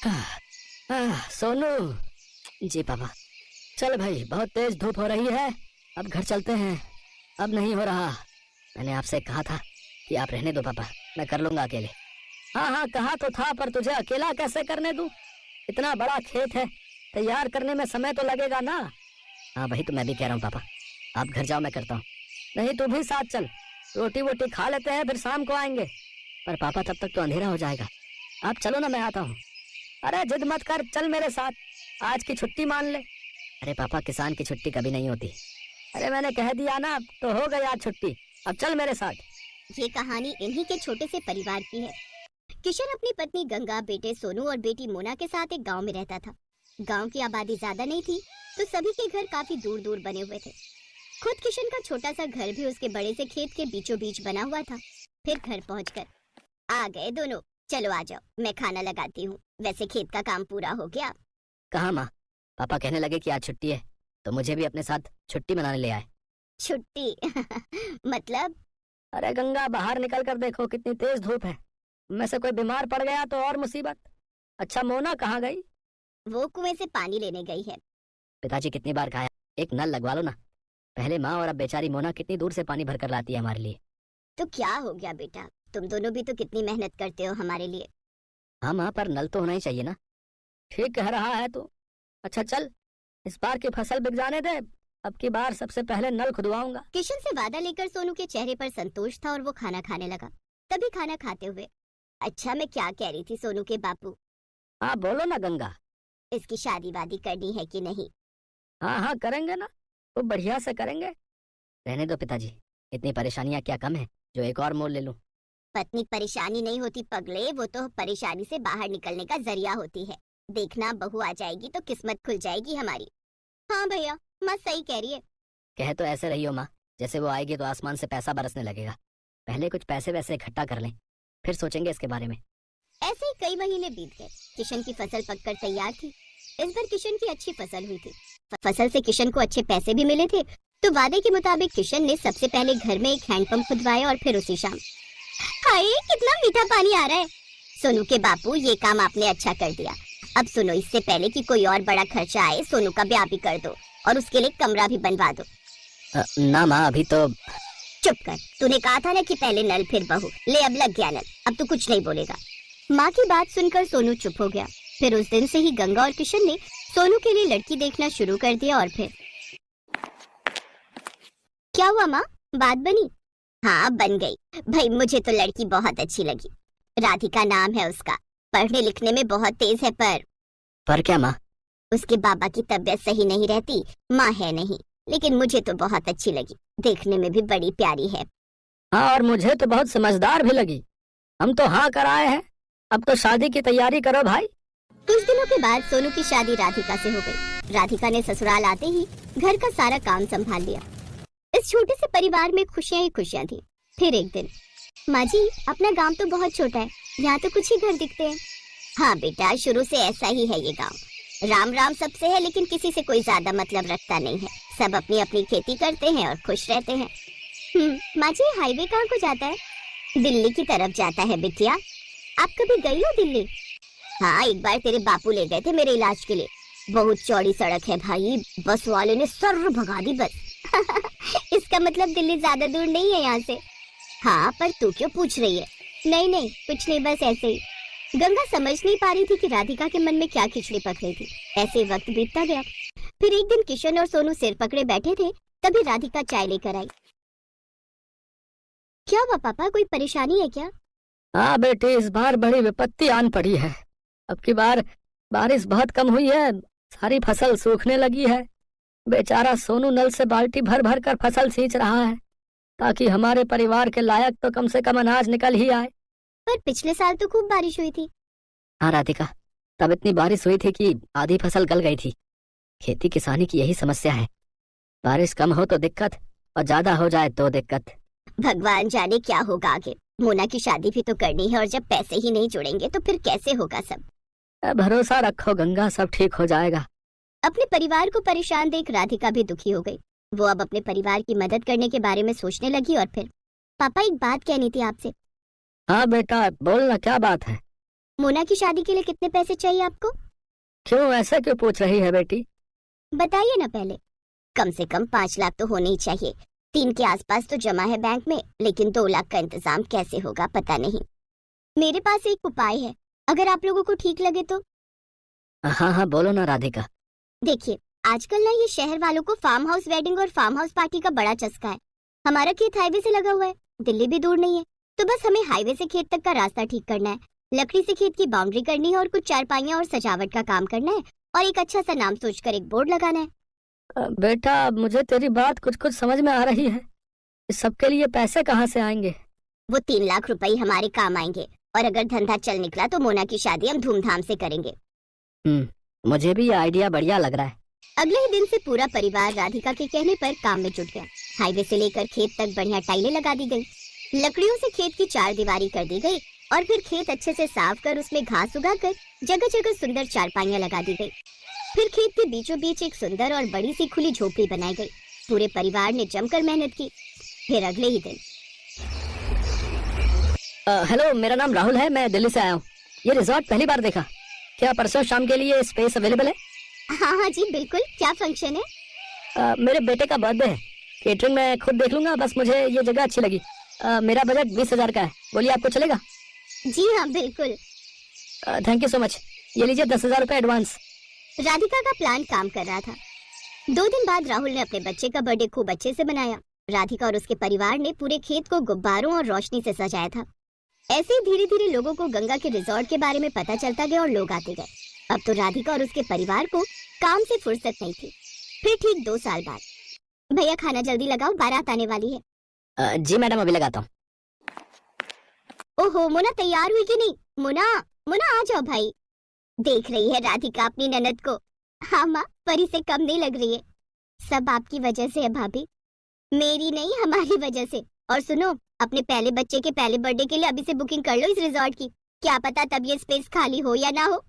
सोनू। जी पापा। चल भाई, बहुत तेज धूप हो रही है, अब घर चलते हैं। अब नहीं हो रहा। मैंने आपसे कहा था कि आप रहने दो पापा, मैं कर लूंगा अकेले। हाँ हाँ, कहा तो था, पर तुझे अकेला कैसे करने दूं? इतना बड़ा खेत है, तैयार करने में समय तो लगेगा ना। हाँ वही तो मैं भी कह रहा हूँ पापा, आप घर जाओ, मैं करता हूँ। नहीं तू भी साथ चल, रोटी वोटी खा लेते हैं, फिर शाम को आएंगे। पर पापा तब तक तो अंधेरा हो जाएगा। आप चलो ना, मैं आता हूँ। अरे जिद मत कर, चल मेरे साथ, आज की छुट्टी मान ले। अरे पापा, किसान की छुट्टी कभी नहीं होती। अरे मैंने कह दिया ना, तो हो गई आज छुट्टी, अब चल मेरे साथ। ये कहानी इन्हीं के छोटे से परिवार की है। किशन अपनी पत्नी गंगा, बेटे सोनू और बेटी मोना के साथ एक गांव में रहता था। गांव की आबादी ज्यादा नहीं थी, तो सभी के घर काफी दूर दूर बने हुए थे। खुद किशन का छोटा सा घर भी उसके बड़े से खेत के बीचों बीच बना हुआ था। फिर घर पहुंचकर आ गए दोनों, चलो आ जाओ, मैं खाना लगाती हूँ। वैसे खेत का काम पूरा हो गया? कहाँ माँ, पापा कहने लगे कि आज छुट्टी है, तो मुझे भी अपने साथ छुट्टी मनाने ले आए। छुट्टी? मतलब? अरे गंगा, बाहर निकल कर देखो कितनी तेज धूप है, में से कोई बीमार पड़ गया तो और मुसीबत। अच्छा मोना कहाँ गई? वो कुएं से पानी लेने गई है। पिताजी कितनी बार कहा, एक नल लगवा लो ना। पहले माँ और अब बेचारी मोना कितनी दूर से पानी भर कर लाती है हमारे लिए। तो क्या हो गया बेटा, तुम दोनों भी तो कितनी मेहनत करते हो हमारे लिए। हाँ माँ, पर नल तो होना ही चाहिए ना। ठीक कह रहा है तू। अच्छा चल, इस बार की फसल बिक जाने दे, अब की बार सबसे पहले नल खुदवाऊंगा। किशन से वादा लेकर सोनू के चेहरे पर संतोष था और वो खाना खाने लगा। तभी खाना खाते हुए, अच्छा मैं क्या कह रही थी सोनू के बापू, हाँ बोलो ना गंगा। इसकी शादी वादी करनी है कि नहीं? हाँ हाँ करेंगे ना, वो बढ़िया से करेंगे। रहने दो पिताजी, इतनी परेशानियां क्या कम है जो एक और मोल ले लूं। पत्नी परेशानी नहीं होती पगले, वो तो परेशानी से बाहर निकलने का जरिया होती है। देखना बहू आ जाएगी तो किस्मत खुल जाएगी हमारी। हाँ भैया, माँ सही कह रही है। कह तो ऐसे रही हो माँ, जैसे वो आएगी तो आसमान से पैसा बरसने लगेगा। पहले कुछ पैसे वैसे इकट्ठा कर लें, फिर सोचेंगे इसके बारे में। ऐसे ही कई महीने बीत गए। किशन की फसल पककर तैयार थी। इस बार किशन की अच्छी फसल हुई थी। फसल से किशन को अच्छे पैसे भी मिले थे, तो वादे के मुताबिक किशन ने सबसे पहले घर में एक हैंडपंप खुदवाया और फिर उसी शाम, हाय कितना मीठा पानी आ रहा है। सोनू के बापू, ये काम आपने अच्छा कर दिया। अब सुनो, इससे पहले कि कोई और बड़ा खर्चा आए, सोनू का ब्याह भी कर दो और उसके लिए कमरा भी बनवा दो। ना माँ, अभी तो। चुप कर, तूने कहा था ना कि पहले नल फिर बहू। ले अब लग गया नल, अब तू कुछ नहीं बोलेगा। माँ की बात सुनकर सोनू चुप हो गया। फिर उस दिन से ही गंगा और किशन ने सोनू के लिए लड़की देखना शुरू कर दिया। और फिर क्या हुआ माँ, बात बनी? हाँ बन गई भाई, मुझे तो लड़की बहुत अच्छी लगी। राधिका नाम है उसका, पढ़ने लिखने में बहुत तेज है, पर क्या माँ? उसके बाबा की तबीयत सही नहीं रहती, माँ है नहीं, लेकिन मुझे तो बहुत अच्छी लगी। देखने में भी बड़ी प्यारी है। हाँ, और मुझे तो बहुत समझदार भी लगी। हम तो हाँ कराए हैं, अब तो शादी की तैयारी करो भाई। कुछ दिनों के बाद सोनू की शादी राधिका से हो गई। राधिका ने ससुराल आते ही घर का सारा काम संभाल लिया। इस छोटे से परिवार में खुशियां ही खुशियां थी। फिर एक दिन, माँ जी अपना गांव तो बहुत छोटा है, यहाँ तो कुछ ही घर दिखते हैं। हाँ बेटा, शुरू से ऐसा ही है ये गांव। राम राम सबसे है, लेकिन किसी से कोई ज्यादा मतलब रखता नहीं है। सब अपनी अपनी खेती करते हैं और खुश रहते हैं। माँ जी, हाईवे कहाँ को जाता है? दिल्ली की तरफ जाता है बिटिया। आप कभी गई हो दिल्ली? हाँ, एक बार तेरे बापू ले गए थे मेरे इलाज के लिए। बहुत चौड़ी सड़क है भाई, बस वाले ने सर भगा दी बस। इसका मतलब दिल्ली ज्यादा दूर नहीं है यहाँ से। हाँ, पर तू क्यों पूछ रही है? नहीं नहीं, कुछ नहीं, बस ऐसे ही। गंगा समझ नहीं पा रही थी कि राधिका के मन में क्या खिचड़ी पक रही थी। ऐसे वक्त बीतता गया। फिर एक दिन किशन और सोनू सिर पकड़े बैठे थे, तभी राधिका चाय लेकर आई। क्या हुआ पापा, कोई परेशानी है क्या? हाँ बेटी, इस बार बड़ी विपत्ति आन पड़ी है। अब की बार बारिश बहुत कम हुई है, सारी फसल सूखने लगी है। बेचारा सोनू नल से बाल्टी भर भर कर फसल सींच रहा है, ताकि हमारे परिवार के लायक तो कम से कम अनाज निकल ही आए। पर पिछले साल तो खूब बारिश हुई थी। हाँ राधिका, तब इतनी बारिश हुई थी कि आधी फसल गल गई थी। खेती किसानी की यही समस्या है, बारिश कम हो तो दिक्कत और ज्यादा हो जाए तो दिक्कत। भगवान जाने क्या होगा आगे। मोना की शादी भी तो करनी है, और जब पैसे ही नहीं जुड़ेंगे तो फिर कैसे होगा सब। भरोसा रखो गंगा, सब ठीक हो जाएगा। अपने परिवार को परेशान देख राधिका भी दुखी हो गई। वो अब अपने परिवार की मदद करने के बारे में सोचने लगी। और फिर, पापा एक बात कहनी थी आपसे। हाँ बेटा, बोलना, क्या बात है? मोना की शादी के लिए कितने पैसे चाहिए आपको? क्यों ऐसा क्यों पूछ रही है बेटी? बताइए ना पहले। कम से कम 5 लाख तो होने ही चाहिए। 3 के आसपास तो जमा है बैंक में, लेकिन 2 लाख का इंतजाम कैसे होगा पता नहीं। मेरे पास एक उपाय है, अगर आप लोगों को ठीक लगे तो। हाँ हाँ बोलो ना राधिका। देखिए, आजकल ना ये शहर वालों को फार्म हाउस वेडिंग और फार्म हाउस पार्टी का बड़ा चस्का है। हमारा खेत हाईवे से लगा हुआ है, दिल्ली भी दूर नहीं है, तो बस हमें हाईवे से खेत तक का रास्ता ठीक करना है, लकड़ी से खेत की बाउंड्री करनी है और कुछ चारपाइयां और सजावट का काम करना है और एक अच्छा सा नाम सोचकर एक बोर्ड लगाना है। बेटा मुझे तेरी बात कुछ कुछ समझ में आ रही है। इस सबके लिए पैसे कहाँ से आएंगे? वो 3 लाख रुपए हमारे काम आएंगे और अगर धंधा चल निकला तो मोना की शादी हम धूमधाम से करेंगे। मुझे भी ये आइडिया बढ़िया लग रहा है। अगले ही दिन से पूरा परिवार राधिका के कहने पर काम में जुट गया। हाईवे से लेकर खेत तक बढ़िया टाइलें लगा दी गई, लकड़ियों से खेत की 4 दीवारी कर दी गई और फिर खेत अच्छे से साफ कर उसमें घास उगाकर जगह जगह सुंदर चारपाइयां लगा दी गई। फिर खेत के बीचों बीच एक सुंदर और बड़ी सी खुली झोपड़ी बनाई गई। पूरे परिवार ने जमकर मेहनत की। फिर अगले ही दिन, हेलो, मेरा नाम राहुल है, मैं दिल्ली से आया हूँ। ये रिजॉर्ट पहली बार देखा। क्या परसों शाम के लिए स्पेस अवेलेबल है? हाँ हाँ जी बिल्कुल। क्या फंक्शन है? मेरे बेटे का बर्थडे है। केटरिंग मैं खुद देख लूंगा, बस मुझे ये जगह अच्छी लगी। मेरा बजट 20,000 का है। बोलिए आपको चलेगा? जी हाँ बिल्कुल। Thank you so much. ये लीजिए 10,000 रुपये एडवांस। राधिका का प्लान काम कर रहा था। 2 दिन बाद राहुल ने अपने बच्चे का बर्थडे खूब अच्छे से मनाया। राधिका और उसके परिवार ने पूरे खेत को गुब्बारों और रोशनी से सजाया था। ऐसे ही धीरे धीरे लोगों को गंगा के रिजॉर्ट के बारे में पता चलता गया और लोग आते गए। अब तो राधिका और उसके परिवार को काम से फुर्सत नहीं थी। फिर ठीक 2 साल बाद, भैया खाना जल्दी लगाओ, बारात आने वाली है। जी मैडम, अभी लगाता हूँ। ओहो, मोना तैयार हुई कि नहीं? मोना, मोना आ जाओ भाई। देख रही है राधिका अपनी ननद को? हाँ माँ, परी से कम नहीं लग रही है। सब आपकी वजह से है भाभी, मेरी नहीं हमारी वजह से। और सुनो, अपने पहले बच्चे के पहले बर्थडे के लिए अभी से बुकिंग कर लो इस रिजॉर्ट की। क्या पता तब ये स्पेस खाली हो या ना हो।